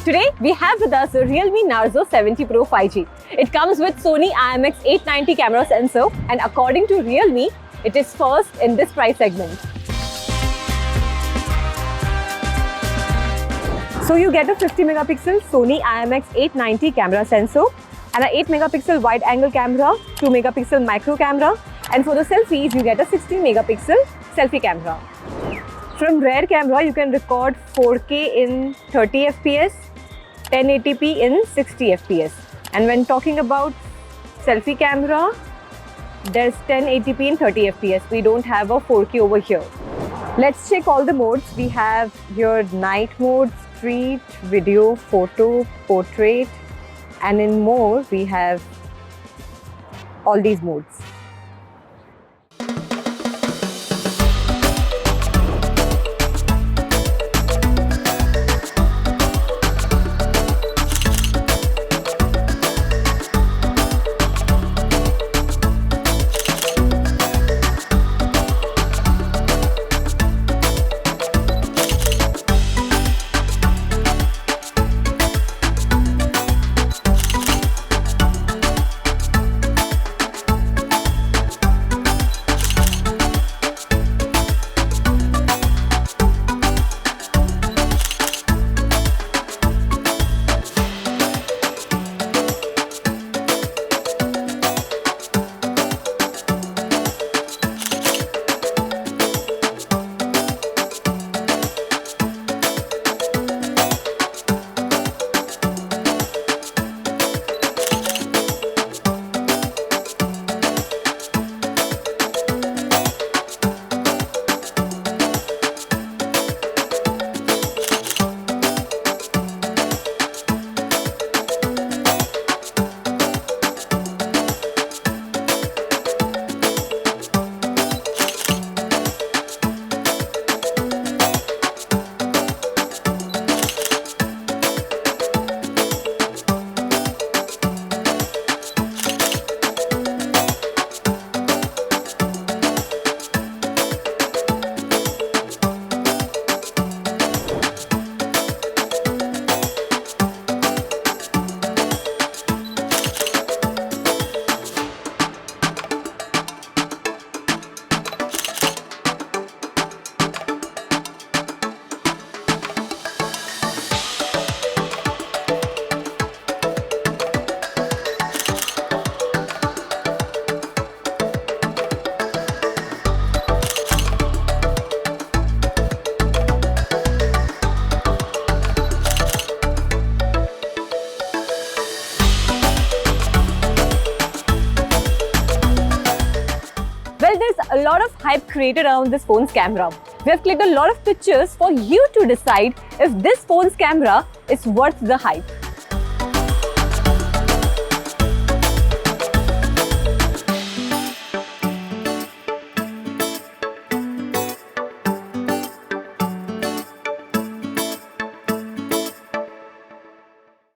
Today we have with us the Realme Narzo 70 Pro 5G. It comes with Sony IMX 890 camera sensor and according to Realme, it is first in this price segment. So you get a 50 megapixel Sony IMX 890 camera sensor and an 8 megapixel wide angle camera, 2 megapixel micro camera, and for the selfies you get a 16 megapixel selfie camera. From rear camera you can record 4K in 30 fps, 1080p in 60 fps. And when talking about selfie camera, there's 1080p in 30 fps. We don't have a 4K over here. Let's check all the modes. We have your night mode, street, video, photo, portrait, and in more we have all these modes. Well, there's a lot of hype created around this phone's camera. We have clicked a lot of pictures for you to decide if this phone's camera is worth the hype.